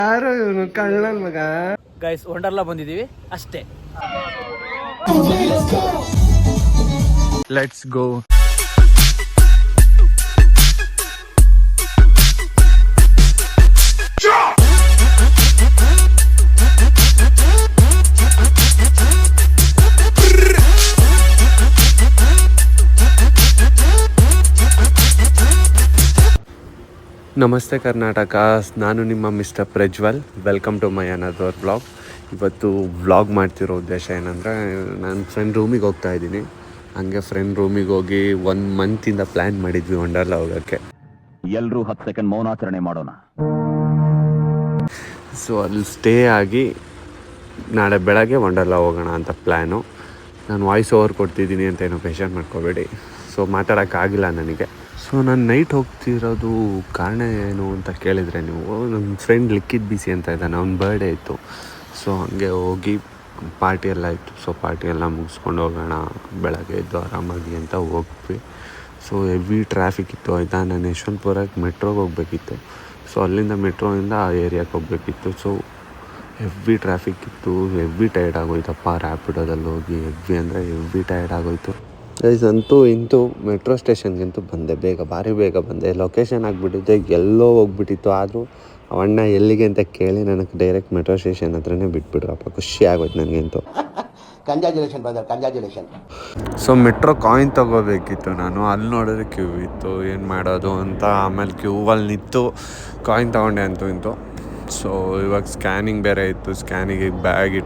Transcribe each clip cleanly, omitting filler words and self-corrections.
ಯಾರು ಇವನು ಕಳ್ಳನ್ ಮಗ. ಗೈಸ್ ವಂಡರ್ಲಾ ಬಂದಿದೀವಿ ಅಷ್ಟೇ. Let's go. ನಮಸ್ತೆ ಕರ್ನಾಟಕ, ನಾನು ನಿಮ್ಮ mister Prajwal. Welcome to my another vlog. ಇವತ್ತು ವ್ಲಾಗ್ ಮಾಡ್ತಿರೋ ಉದ್ದೇಶ ಏನಂದರೆ, ನಾನು ಫ್ರೆಂಡ್ ರೂಮಿಗೆ ಹೋಗ್ತಾ ಇದ್ದೀನಿ. ಹಂಗೆ ಫ್ರೆಂಡ್ ರೂಮಿಗೆ ಹೋಗಿ 1 ಮಂತಿಂದ ಪ್ಲ್ಯಾನ್ ಮಾಡಿದ್ವಿ ವಂಡರ್ಲಾ ಹೋಗೋಕ್ಕೆ. ಎಲ್ಲರೂ 10 ಸೆಕೆಂಡ್ ಮೌನಾಚರಣೆ ಮಾಡೋಣ. ಸೊ ಅಲ್ಲಿ ಸ್ಟೇ ಆಗಿ ನಾಳೆ ಬೆಳಗ್ಗೆ ವಂಡರ್ಲಾ ಹೋಗೋಣ ಅಂತ ಪ್ಲ್ಯಾನು. ನಾನು ವಾಯ್ಸ್ ಓವರ್ ಕೊಡ್ತಿದ್ದೀನಿ ಅಂತ ಏನೋ ಬೇಜಾರು ಮಾಡ್ಕೋಬೇಡಿ. ಸೊ ಮಾತಾಡೋಕ್ಕಾಗಿಲ್ಲ ನನಗೆ. ಸೊ ನಾನು ನೈಟ್ ಹೋಗ್ತಿರೋದು ಕಾರಣ ಏನು ಅಂತ ಕೇಳಿದರೆ, ನೀವು ನನ್ನ ಫ್ರೆಂಡ್ ಲಿಕ್ಕಿದ್ ಬಿಸಿ ಅಂತ ಇದ್ದಾನೆ, ಅವ್ನ ಬರ್ಡೇ ಇತ್ತು. ಸೊ ಹಂಗೆ ಹೋಗಿ ಪಾರ್ಟಿ ಎಲ್ಲ ಇತ್ತು. ಸೊ ಪಾರ್ಟಿ ಎಲ್ಲ ಮುಗಿಸ್ಕೊಂಡು ಹೋಗೋಣ ಬೆಳಗ್ಗೆ ಎದ್ದು ಆರಾಮಾಗಿ ಅಂತ ಹೋಗ್ವಿ. ಸೊ ಹೆವಿ ಟ್ರಾಫಿಕ್ ಇತ್ತು ಆಯಿತಾ. ನಾನು ಯಶವಂತಪುರಕ್ಕೆ ಮೆಟ್ರೋಗೆ ಹೋಗಬೇಕಿತ್ತು. ಸೊ ಅಲ್ಲಿಂದ ಮೆಟ್ರೋಯಿಂದ ಆ ಏರಿಯಾಕ್ಕೆ ಹೋಗಬೇಕಿತ್ತು. ಸೊ ಹೆವಿ ಟ್ರಾಫಿಕ್ ಇತ್ತು, ಹೆವಿ ಟೈರ್ಡ್ ಆಗೋಯ್ತಪ್ಪ. ರ್ಯಾಪಿಡೋದಲ್ಲಿ ಹೋಗಿ ಹೆವಿ ಟೈರ್ಡ್ ಆಗೋಯ್ತು. ಗೈಸ್ ಅಂತೂ ಇಂತೂ ಮೆಟ್ರೋ ಸ್ಟೇಷನ್ಗಂತೂ ಬಂದೆ, ಭಾರಿ ಬೇಗ ಬಂದೆ. ಲೊಕೇಶನ್ ಆಗಿಬಿಟ್ಟಿದ್ದೆ, ಎಲ್ಲೋ ಹೋಗ್ಬಿಟ್ಟಿತ್ತು. ಆದರೂ ಅವಣ್ಣ ಎಲ್ಲಿಗೆ ಅಂತ ಕೇಳಿ ನನಗೆ ಡೈರೆಕ್ಟ್ ಮೆಟ್ರೋ ಸ್ಟೇಷನ್ ಹತ್ರನೇ ಬಿಟ್ಬಿಡ್ರಪ್ಪ. ಖುಷಿ ಆಗೋಯ್ತು ನನಗಂತೂ. ಕಂಗ್ರ್ಯಾಚುಲೇಷನ್. ಸೊ ಮೆಟ್ರೋ ಕಾಯಿನ್ ತೊಗೋಬೇಕಿತ್ತು ನಾನು. ಅಲ್ಲಿ ನೋಡಿದ್ರೆ ಕ್ಯೂ ಇತ್ತು, ಏನು ಮಾಡೋದು ಅಂತ. ಆಮೇಲೆ ಕ್ಯೂವಲ್ಲಿ ನಿಂತು ಕಾಯಿನ್ ತೊಗೊಂಡೆ ಅಂತೂ ಇಂತು. ಸೊ ಇವಾಗ ಸ್ಕ್ಯಾನಿಂಗ್ ಬೇರೆ ಇತ್ತು. ಸ್ಕ್ಯಾನಿಗೆ ಬ್ಯಾಗ್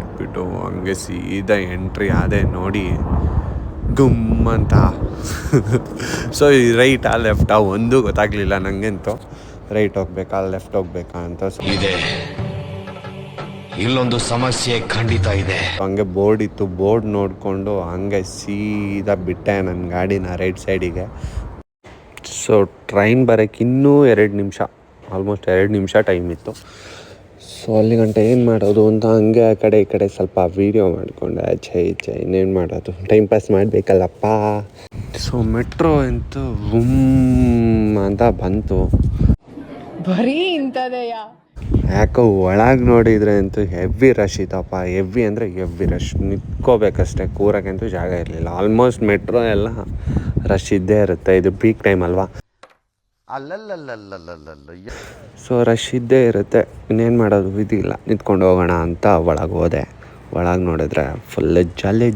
ಇಟ್ಬಿಟ್ಟು ಹಂಗೆ ಸೀದಾ ಎಂಟ್ರಿ ಆದೆ. ನೋಡಿ ಗುಮ್ ಅಂತ. ಸೊ ಈ ರೈಟಾ ಲೆಫ್ಟಾ ಒಂದೂ ಗೊತ್ತಾಗಲಿಲ್ಲ ನನಗಂತೂ. ರೈಟ್ ಹೋಗ್ಬೇಕಾ ಲೆಫ್ಟ್ ಹೋಗ್ಬೇಕಾ ಅಂತ ಇದೆ. ಇಲ್ಲೊಂದು ಸಮಸ್ಯೆ ಖಂಡಿತ ಇದೆ. ಹಂಗೆ ಬೋರ್ಡ್ ಇತ್ತು, ಬೋರ್ಡ್ ನೋಡಿಕೊಂಡು ಹಂಗೆ ಸೀದಾ ಬಿಟ್ಟೆ ನನ್ನ ಗಾಡಿನ ರೈಟ್ ಸೈಡಿಗೆ. ಸೊ ಟ್ರೈನ್ ಬರೋಕ್ಕೆ ಇನ್ನೂ 2 ನಿಮಿಷ, ಆಲ್ಮೋಸ್ಟ್ 2 ನಿಮಿಷ ಟೈಮ್ ಇತ್ತು. ಸೊ ಅಲ್ಲಿ ಗಂಟೆ ಏನು ಮಾಡೋದು ಅಂತ ಹಂಗೆ ಆ ಕಡೆ ಈ ಕಡೆ ಸ್ವಲ್ಪ ವೀಡಿಯೋ ಮಾಡಿಕೊಂಡೆ. ಛೈ ಇನ್ನೇನು ಮಾಡೋದು, ಟೈಮ್ ಪಾಸ್ ಮಾಡಬೇಕಲ್ಲಪ್ಪ. ಸೊ ಮೆಟ್ರೋ ಅಂತೂ ವುಮ್ ಅಂತ ಬಂತು. ಬರೀ ಇಂಥದೆಯ ಯಾಕೋ ಒಳಗೆ ನೋಡಿದರೆ ಅಂತೂ ಹೆವಿ ರಶ್ ಇತ್ತಪ್ಪ. ಹೆವಿ ಅಂದರೆ ಹೆವಿ ರಶ್. ನಿಂತ್ಕೋಬೇಕಷ್ಟೇ, ಕೂರಕ್ಕಂತೂ ಜಾಗ ಇರಲಿಲ್ಲ. ಆಲ್ಮೋಸ್ಟ್ ಮೆಟ್ರೋ ಎಲ್ಲ ರಶ್ ಇದ್ದೇ ಇರುತ್ತೆ. ಇದು ಪೀಕ್ ಟೈಮ್ ಅಲ್ವಾ. ಸೊ ರಶ್ ಇದ್ದೇ ಇರುತ್ತೆ, ಇನ್ನೇನು ಮಾಡೋದು, ಇದಿಲ್ಲ. ನಿಂತ್ಕೊಂಡು ಹೋಗೋಣ ಅಂತ ಒಳಗೆ ಹೋದೆ. ಒಳಗೆ ನೋಡಿದ್ರೆ ಫುಲ್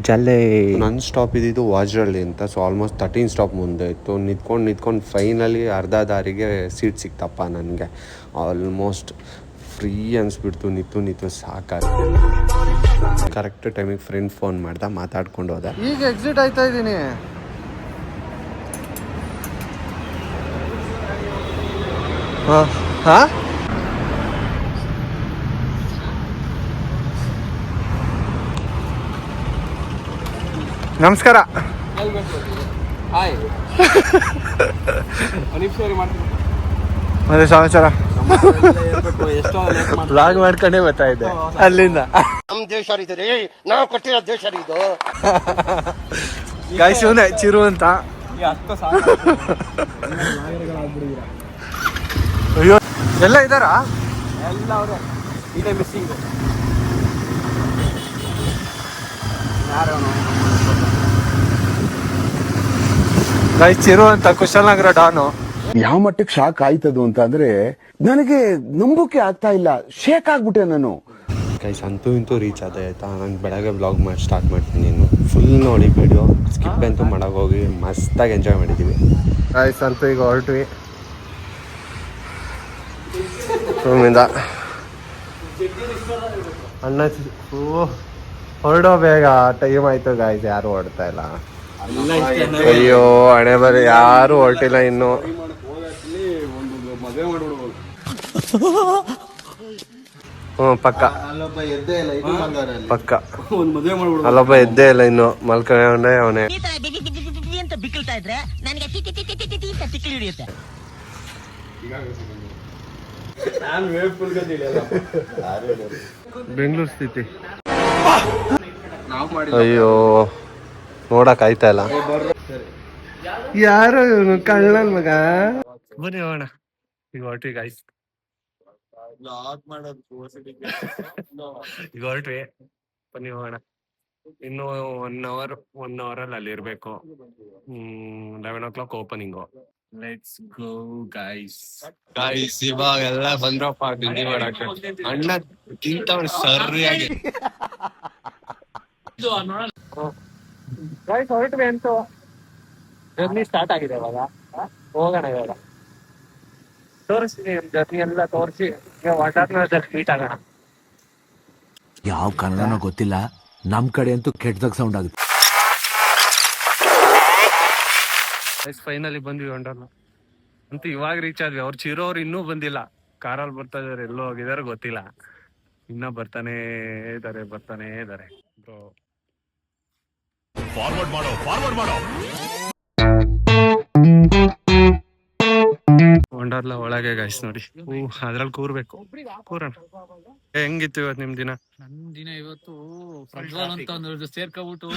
ಜಲ್ಲೆ. ನನ್ನ ಸ್ಟಾಪ್ ಇದ್ದಿದ್ದು ವಾಜ್ರಳ್ಳಿ ಅಂತ. ಸೊ ಆಲ್ಮೋಸ್ಟ್ 13 ಸ್ಟಾಪ್ ಮುಂದೆ ಇತ್ತು. ನಿಂತ್ಕೊಂಡು ಫೈನಲಿ ಅರ್ಧ ದಾರಿಗೆ ಸೀಟ್ ಸಿಕ್ತಪ್ಪ ನನಗೆ. ಆಲ್ಮೋಸ್ಟ್ ಫ್ರೀ ಅನಿಸ್ಬಿಡ್ತು. ನಿಂತು ಸಾಕಾಗಿ. ಕರೆಕ್ಟ್ ಟೈಮಿಗೆ ಫ್ರೆಂಡ್ ಫೋನ್ ಮಾಡ್ದೆ, ಮಾತಾಡ್ಕೊಂಡು ಹೋದೆ. ಈಗ ಎಕ್ಸಿಟ್ ಆಯ್ತಾ ಇದ್ದೀನಿ. ನಮಸ್ಕಾರ. ಮತ್ತೆ ಸಮಾಚಾರ ಬ್ಲಾಗ್ ಮಾಡ್ಕೊಂಡೇ ಬರ್ತಾ ಇದ್ದೆ ಅಲ್ಲಿಂದ. ನಮ್ ದೇಶ ರೀ, ನಾವು ಕೊಟ್ಟಿರೋ ದೇಶ ಇದು. ಗಾಯ್ಸ್ ಇವನೇ ಚಿರು ಅಂತ. ಅಯ್ಯೋ ಎಲ್ಲ ಇದ್ದಾರಾ? ಎಲ್ಲ ಅವರೇ. ಇದೇ ಮಿಸ್ಸಿಂಗ್. ಗಾಯ್ಸ್ ಚಿರು ಅಂತ, ಕುಶಲನಗರ ಡಾನು. ಯಾವ ಮಟ್ಟಕ್ಕೆ ಶಾಕ್ ಆಯ್ತದು ಅಂತ ಅಂದ್ರೆ ನನಗೆ ನಂಬೋಕೆ ಆಗ್ತಾ ಇಲ್ಲ. ಶೇಕ್ ಆಗ್ಬಿಟ್ಟೆ ನಾನು. ಗೈಸ್ ಅಂತೂ ಇಂತೂ ರೀಚ್ ಆದ ಆಯ್ತಾ. ನಾನು ಬೆಳಗ್ಗೆ ಬ್ಲಾಗ್ ಸ್ಟಾರ್ಟ್ ಮಾಡ್ತೀನಿ. ಇನ್ನು ಫುಲ್ ನೋಡಿ ವಿಡಿಯೋ ಸ್ಕಿಪ್ ಅಂತೂ ಮಾಡೋಕೆ ಹೋಗಿ ಮಸ್ತಾಗಿ ಎಂಜಾಯ್ ಮಾಡಿದ್ದೀವಿ. ಗೈಸ್ ಅಂತೂ ಈಗ ಹೊರಟ್ವಿ ರೂಮಿಂದ. ಅಣ್ಣ ಹೊರಡೋ ಬೇಗ, ಟೈಮ್ ಆಯ್ತು ಗಾಯ್ಸ್. ಯಾರು ಹೊರಡ್ತಾ ಇಲ್ಲ. ಅಯ್ಯೋ ಹಣೆ ಬರ, ಯಾರು ಹೊರಟಿಲ್ಲ ಇನ್ನು. ಪಕ್ಕ ಅಲ್ಲೊಬ್ಬ ಎದ್ದೇ ಇಲ್ಲ ಇನ್ನು, ಮಲ್ಕೊಂಡೆ ಅವನೇ. ಬೆಂಗಳೂರು ಸ್ಥಿತಿ. ಅಯ್ಯೋ ನೋಡಕ್ ಆಯ್ತಾ ಇಲ್ಲ. ಯಾರು ಇವನು ಕಳ್ಳನ್ ಮಗ. ಬನ್ನಿ ಹೋಗೋಣ ಈಗ ಹೊರಟ್ವಿ ಗಾಯ್ಸ್. ಈಗ ಹೊರಟ್ವಿ, ಬನ್ನಿ ಹೋಗೋಣ. ಇನ್ನು 1 ಅವರ್ ಅಲ್ಲಿ ಇರ್ಬೇಕು. 11 o'clock opening. Let's go guys. ಇವಾಗೆಲ್ಲ ಬಂದ್ರಪ್ಪ ತಿಂಡಿ ಮಾಡಕ್ಕೆ. ಅಣ್ಣ ತಿಂತವನ್ ಸರಿಯಾಗಿ. ಗೈಸ್ ಹೊರಟ್ವಿ ಅಂತೂ. ಜರ್ನಿ ಸ್ಟಾರ್ಟ್ ಆಗಿದೆ ಇವಾಗ. ಹೋಗೋಣ ಇವಾಗ. ತೋರಿಸ್ತೀನಿ ಜರ್ನಿ ಎಲ್ಲ ತೋರಿಸಿ ವಂಡರ್ಲಾದಲ್ಲಿ ಮೀಟ್ ಆಗೋಣ. ಯಾವ ಕನ್ನಡನೋ ಗೊತ್ತಿಲ್ಲ, ನಮ್ ಕಡೆ ಅಂತೂ ಕೆಟ್ಟದಾಗ ಸೌಂಡ್ ಆಗುತ್ತೆ. ಫೈನಲಿ ಬಂದ್ವಿ ವಂಡರ್ಲಾ ಅಂತೂ. ಇವಾಗ ರೀಚ್ ಆದ್ವಿ. ಅವ್ರು ಚಿರೋರು ಇನ್ನೂ ಬಂದಿಲ್ಲ. ಕಾರಲ್ಲಿ ಬರ್ತಾ ಇದಾರೆ, ಎಲ್ಲೋ ಹೋಗಿದಾರೆ ಗೊತ್ತಿಲ್ಲ. ಇನ್ನ ಬರ್ತಾನೆ ಇದಾರೆ ಬ್ರೋ. ಫಾರ್ವರ್ಡ್ ಮಾಡೋ. ವಂಡರ್ಲಾ ಒಳಗೆ ಗೈಸ್ ನೋಡಿ. ಅದ್ರಲ್ಲಿ ಕೂರ್ಬೇಕು. ಕೂರೋಣ. ಹೆಂಗಿತ್ತು ಇವತ್ತು ನಿಮ್ ದಿನ? ನನ್ ದಿನ ಇವತ್ತು ಪ್ರಜ್ವಲ್ ಅಂತ ಒಂದು ಸೇರ್ಕೊಬಿಟ್ಟು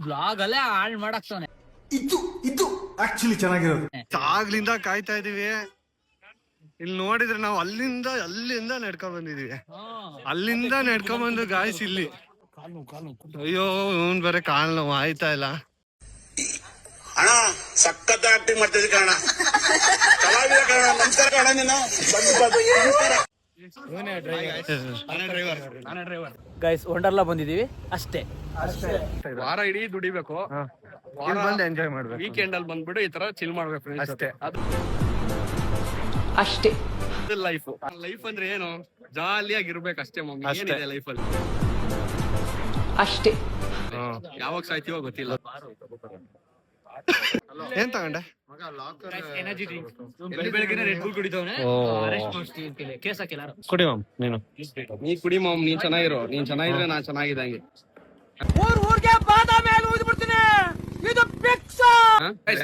ಬ್ಲಾಗ್ ಅಲ್ಲೇ ಹಾಳ್ ಮಾಡಾಕ್ತಾನೆ. ಆಗ್ಲಿಂದ ಕಾಯ್ತಾ ಇದೀವಿ. ಇಲ್ಲಿ ನೋಡಿದ್ರೆ ನಾವು ಅಲ್ಲಿಂದ ನಡ್ಕೊಂಡ್ ಬಂದಿದೀವಿ. ಅಲ್ಲಿಂದ ನಡ್ಕೊಂಡ್ ಬಂದು ಗಾಯ್ಸ್ ಇಲ್ಲಿ. ಅಯ್ಯೋ ಇವನ್ ಬೇರೆ ಕಾಲ್ ನೋವು ಆಯ್ತಾ ಇಲ್ಲ. ಅಣ್ಣ ಸಖತ್ ಆಕ್ಟಿಂಗ್ ಮಾಡ್ತಿದ್ದೆ ಕಣ, ಕಲಾವಿದ ಕಣ. ನಮಸ್ಕಾರ ಕಣ, ನೀನು ಗೈಸ್ ವಂಡರ್ಲಾ ಬಂದಿದೀವಿ ಅಷ್ಟೇ. ವಾರ ಇಡೀ ದುಡಿಬೇಕು, ಬಂದು ಎಂಜಾಯ್ ಮಾಡ್ಬೇಕು. ವೀಕೆಂಡ್ ಅಲ್ಲಿ ಬಂದ್ಬಿಟ್ಟು ಈ ತರ ಚಿಲ್ ಮಾಡ್ಬೇಕು ಅಷ್ಟೇ. ಅಷ್ಟೇ ಲೈಫ್ ಅಂದ್ರೆ ಏನು? ಜಾಲಿಯಾಗಿರ್ಬೇಕು ಅಷ್ಟೇ ಮಮ್ಮಿ. ಏನಿದೆ ಲೈಫಲ್ಲಿ? ಅಷ್ಟೇ. ಯಾವಾಗ ಸಾಯ್ತೀವೋ ಗೊತ್ತಿಲ್ಲ. ಏನ್ ತಗೊಂಡೆ? ಎನರ್ಜಿ ಡ್ರಿಂಕ್ ಬೆಳಗ್ಗೆ ರೆಡ್ ಬುಲ್ ಕುಡಿದವನೆ. ಅರೆಸ್ಟ್ ಮಾಡ್ತೀವಿ ಅಂತೇಳಿ ಕೇಸ್ ಹಾಕಿಲ್ಲ. ಕುಡಿ ಮಾಮ್ ನೀನು. ನೀ ಕುಡಿ ಮಾಮ್, ನೀನ್ ಚೆನ್ನಾಗಿರೋ. ನೀನ್ ಚೆನ್ನಾಗಿದ್ರೆ ನಾನ್ ಚೆನ್ನಾಗಿದ್ದಂಗೆ.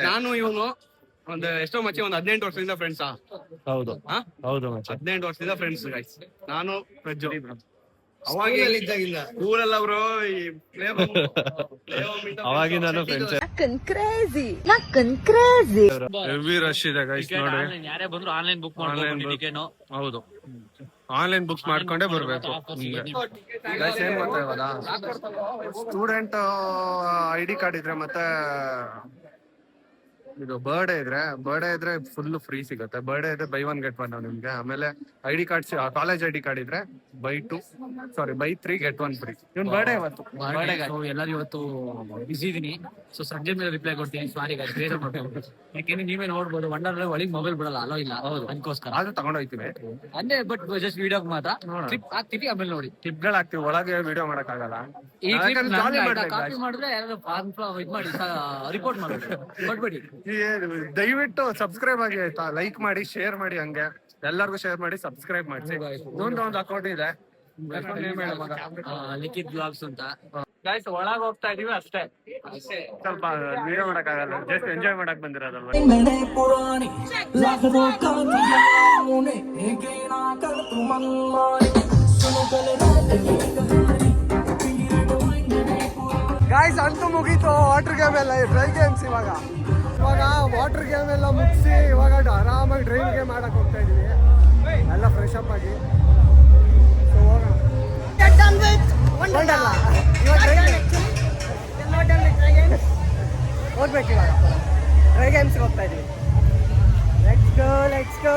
ನಾನು ಇವನು ಒಂದು ಎಷ್ಟೋ ಮಚ್ಚಿ ಒಂದು 18 ವರ್ಷದಿಂದ ಫ್ರೆಂಡ್ಸಾ? ಹೌದು 18 ವರ್ಷದಿಂದ ಫ್ರೆಂಡ್ಸ್ ಗೈಸ್. ನಾನು ಪ್ರಜ್ಜು ಅವಾಗ ಊರೆಲ್ಲ ಬ್ರೋ. ಅವಾಗಿ ನಾನು ಫ್ರೆಂಡ್ಸ್. ಹೆವಿ ರಶ್ ಇದೆ ಗೈಸ್ ನೋಡಿ. ಯಾರೇ ಬಂದ್ರು ಆನ್ಲೈನ್ ಬುಕ್ ಮಾಡ್ಬೋದು ಟಿಕೆಟ್. ಹೌದು, ಆನ್ಲೈನ್ ಬುಕ್ ಮಾಡ್ಕೊಂಡೇ ಬರ್ಬೇಕು. ಗೈಸ್ ಏನ್ ಗೊತ್ತಾ, ಇವಾಗ ಸ್ಟೂಡೆಂಟ್ ID ಕಾರ್ಡ್ ಇದ್ರೆ ಮತ್ತೆ ಇದು ಬರ್ಡೇ ಇದ್ರೆ ಫುಲ್ ಫ್ರೀ ಸಿಗುತ್ತೆ. ಬರ್ಡೇ ಇದ್ರೆ ಬೈ 1 get 1 ನಿಮ್ಗೆ. ಆಮೇಲೆ ID card, college ID card ಇದ್ರೆ ಬೈ 3 get 1 ಫ್ರೀ. ಇವನ್ ಬರ್ಡೇ ಇವತ್ತು. ಎಲ್ಲರೂ ಇವತ್ತು ಬಿಸಿ ಇದೀನಿ. ಸೊ ಸಂಜೆ ಮೇಲೆ ರಿಪ್ಲೈ ಕೊಡ್ತೀನಿ. ಸಾರಿ ಗೈಸ್, ಬೇರೆ ಮಾಡ್ಕೊಂಡು. ಯಾಕೆಂದ್ರೆ ನೀವೇ ನೋಡ್ಬೋದು ವಂಡರ್ಲಾ ಒಳಗೆ ಮೊಬೈಲ್ ಬಿಡಲ್ಲ, ಅಲೋ ಇಲ್ಲ. ಅದಕ್ಕೋಸ್ಕರ ಆದ್ರೂ ತಗೊಂಡೋಗ್ತೀವಿ ಅಂದ್ರೆ. ಬಟ್ ಜಸ್ಟ್ ವಿಡಿಯೋಗೆ ಮಾತ್ರ ಕ್ಲಿಪ್ ಹಾಕ್ತೀವಿ, ಆಮೇಲೆ ನೋಡಿ. ಟಿಪ್ಗಳು ಹಾಕ್ತಿವಿ, ಒಳಗೆ ವಿಡಿಯೋ ಮಾಡಕ್ ಆಗಲ್ಲ. ಈ ಕಾಪಿ ಮಾಡಿದ್ರೆ ಯಾರು ಇದ್ ಮಾಡಿ ರಿಪೋರ್ಟ್ ಮಾಡ್ಬೇಕು. ಕೊಟ್ಬಿಡಿ. ದಯವಿಟ್ಟು ಸಬ್ಸ್ಕ್ರೈಬ್ ಆಗಿ ಆಯ್ತಾ. ಲೈಕ್ ಮಾಡಿ, ಶೇರ್ ಮಾಡಿ, ಹಂಗೆ ಎಲ್ಲರಿಗೂ ಶೇರ್ ಮಾಡಿ, ಸಬ್ಸ್ಕ್ರೈಬ್ ಮಾಡಿಸಿ. ಒಂದು ಅಕೌಂಟ್ ಇದೆ, ಲಿಖಿತ್ ಬ್ಲಾಗ್ಸ್ ಅಂತ. ಗೈಸ್ ಒಳಗ್ ಹೋಗ್ತಾ ಇದೀವಿ ಅಷ್ಟೇ. ಸ್ವಲ್ಪ ವಿಡಿಯೋ ಮಾಡಕ್ ಆಗಲ್ಲ, ಜಸ್ಟ್ ಎಂಜಾಯ್ ಮಾಡಕ್ ಬಂದಿರೋದಲ್ವ. ಗಾಯ್ಸ್ ಅಂತೂ ಮುಗೀತು ವಾಟರ್ ಗೇಮ್ ಎಲ್ಲ, ಡ್ರೈ ಗೇಮ್ಸ್. ಇವಾಗ ವಾಟರ್ ಗೇಮ್ ಎಲ್ಲ ಮುಗಿಸಿ ಇವಾಗ ಆರಾಮಾಗಿ ಡ್ರೈವ್ ಗೇಮ್ ಮಾಡಕ್ ಹೋಗ್ತಾ ಇದೀವಿ. ಎಲ್ಲ ಫ್ರೆಶ್ ಅಪ್ ಆಗಿ ಹೋಗ್ಬೇಕು. ಇವಾಗ ಡ್ರೈ ಗೇಮ್ಸ್ ಹೋಗ್ತಾ ಇದೀವಿ. Let's go.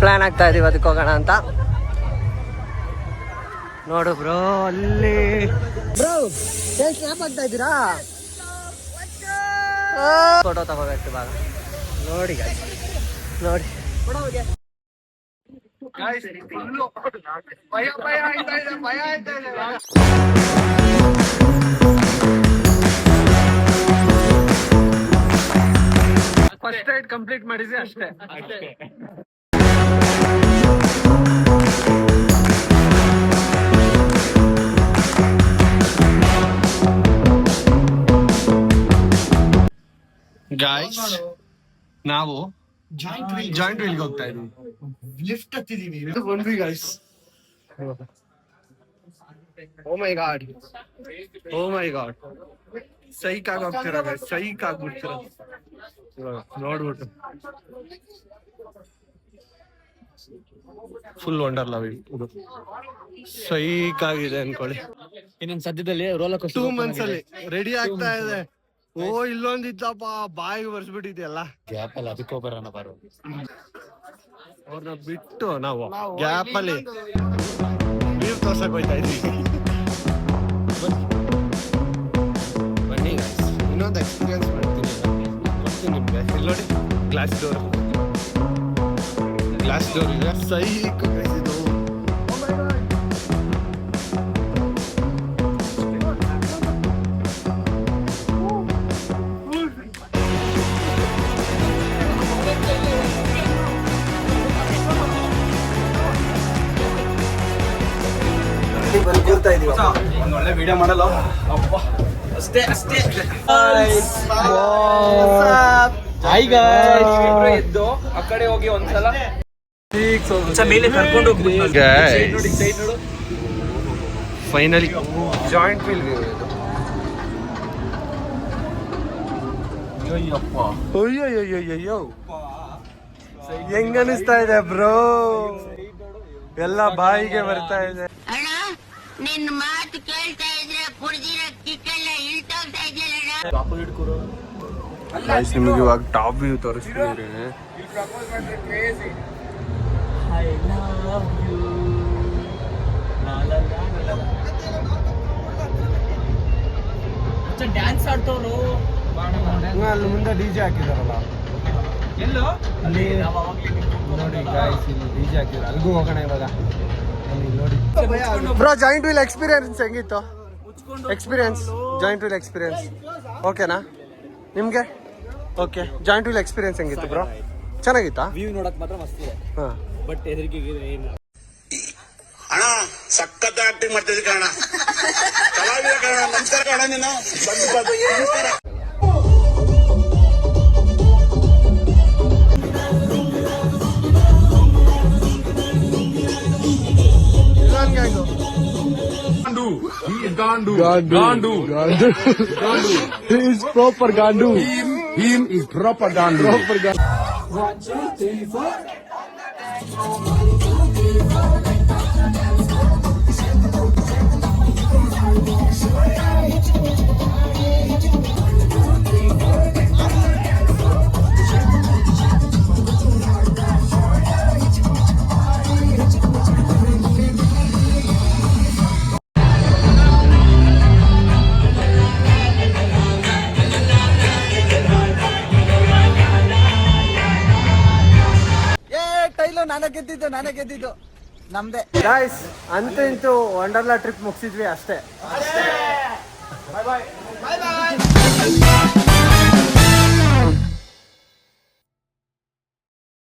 ಪ್ಲಾನ್ ಆಗ್ತಾ ಇದೀವಿ ಅದಕ್ಕೆ ಹೋಗೋಣ ಅಂತ. ನೋಡು ಬ್ರೋ, ಅಲ್ಲಿ ಬ್ರೋ ಸ್ನ್ಯಾಪ್ ಆಗ್ತಾ ಇದ್ದೀರಾ? ಫೋಟೋ ತಗೋಬೇಕು ಇವಾಗ. ನೋಡಿ ಗಾಯ್ಸ್, ನೋಡಿ ಫಸ್ಟ್ ರೈಡ್ ಕಂಪ್ಲೀಟ್ ಮಾಡಿದ್ವಿ ಅಷ್ಟೇ. ಗಾಯ್ಸ್ ನಾವು ಜಾಯಿಂಟ್ ವೀಲ್ಗೆ ಹೋಗ್ತಾ ಇದೀವಿ. ಲಿಫ್ಟ್ ಹತ್ತಿದೀವಿ, ಬಂದ್ವಿ ಗಾಯ್ಸ್. ಓ ಮೈ ಗಾಡ್. ಸೈಕ್ ಆಗೋಗ್ತಿರ ಸೈಕ್ ಆಗ್ಬಿಡ್ತೀರ ನೋಡ್ಬಿಟ್ಟು ಫುಲ್ ವಂಡರ್ಲಾ ಇದು ಸೈಕ್ ಆಗಿದೆ ಅನ್ಕೊಳ್ಳಿ. ಇನ್ನೊಂದು ಸದ್ಯದಲ್ಲಿ ರೋಲರ್ 2 months ಅಲ್ಲಿ ರೆಡಿ ಆಗ್ತಾ ಇದೆ. ಓ ಇಲ್ಲೊಂದಿತ್ತಪ್ಪ ಬಾಯಿಗೆ ಬರ್ಸ್ಬಿಟ್ಟಿದ್ಯಲ್ಲ. ಗ್ಯಾಪ್ ಅಲ್ಲಿ ಅದಕ್ಕೋ ಬರೋಣ ಬಾರು. ಅವ್ರನ್ನ ಬಿಟ್ಟು ನಾವು ಗ್ಯಾಪ್ ಅಲ್ಲಿ ನೀವ್ ತೋರ್ಸಕ್ ಹೋಯ್ತಾ ಇದೀವಿ. ಬನ್ನಿ ಇನ್ನೊಂದು ಎಕ್ಸ್ಪೀರಿಯನ್ಸ್ ಮಾಡ್ತೀನಿ ನಿಮ್ಗೆ. ಇಲ್ಲಿ ನೋಡಿ ಗ್ಲಾಸ್ ಡೋರ್ ಇದೆ ಸೈಕ್ ಇದು. ಒಳ್ಳೆ ವಿಡಿಯೋ ಮಾಡಲ್ಲ ಅಷ್ಟೇ ಎದ್ದು ಆ ಕಡೆ ಹೋಗಿ ಒಂದ್ಸಲ ಮೇಲೆ ಕರ್ಕೊಂಡು ಹೋಗ್ಬಿಟ್ಟು ಫೈನಲಿ ಜಾಯಿಂಟ್ ವೀಲ್ ವ್ಯೂ ಇದು. ಅಯ್ಯೋ ಹೆಂಗ ಅನಿಸ್ತಾ ಇದೆ ಬ್ರೋ, ಎಲ್ಲ ಬಾಯಿಗೆ ಬರ್ತಾ ಇದೆ. ನಿನ್ನ ಮಾತು ಕೇಳ್ತಾ ಇದ್ರೆ ಕುಡ್ದಿರೋ ಕಿಕ್ಕೆಲ್ಲ ಇಳ್ತೋಗ್ತಾ ಇದೆಯಲ್ಲ. ನಿಮಗೆ ಇವಾಗ ಟಾಪ್ ವ್ಯೂ ತೋರಿಸ್ತೀನಿ. ಡ್ಯಾನ್ಸ್ ಆಡ್ತವ್ರು ಅಲ್ಲಿ ಮುಂದೆ ಡಿಜೆ ಹಾಕಿದಾರಲ್ಲ ಎಲ್ಲೋ ಅಲ್ಲಿ ನೋಡಿ ಗಾಯ್ಸ್, ಇಲ್ಲಿ ಡಿಜೆ ಹಾಕಿದ್ರು. ಅಲ್ಗೂ ಹೋಗೋಣ ಇವಾಗ. ನೋಡಿ ಬ್ರೋ, ಜಾಯಿಂಟ್ ವೀಲ್ ಎಕ್ಸ್ಪೀರಿಯನ್ಸ್ ಹೆಂಗಿತ್ತು? ಜಾಯಿಂಟ್ ವೀಲ್ ಎಕ್ಸ್ಪೀರಿಯನ್ಸ್ ಓಕೆನಾ ನಿಮ್ಗೆ? ಓಕೆ, ಜಾಯಿಂಟ್ ವೀಲ್ ಎಕ್ಸ್ಪೀರಿಯನ್ಸ್ ಹೆಂಗಿತ್ತು ಬ್ರೋ? ಚೆನ್ನಾಗಿತ್ತಾ? ವ್ಯೂ ನೋಡಕ್ ಮಾತ್ರ ಮಸ್ತ್ ಇದೆ, ಹಾಂ. ಬಟ್ ಎದುರಿಗೆ ಏನು ಅಣ್ಣ ಸಖತ್ ಆಕ್ಟಿಂಗ್ ಮಾಡ್ತಿದ್ದೆ ಕಣ. ಕಲಾವಿದ ಕಣ. ನಮಸ್ಕಾರ ಕಣ ನೀನು. ನಮಸ್ಕಾರ. Gandu. He is proper Gandu. Him is proper Gandu. ನಾನೇ ಗೆದ್ದಿದ್ದು ನಮ್ದೇ. ಗಾಯ್ಸ್, ಅಂತೂ ವಂಡರ್ಲಾ ಟ್ರಿಪ್ ಮುಗಿಸಿದ್ವಿ ಅಷ್ಟೇ. ಬಾಯ್ ಬಾಯ್.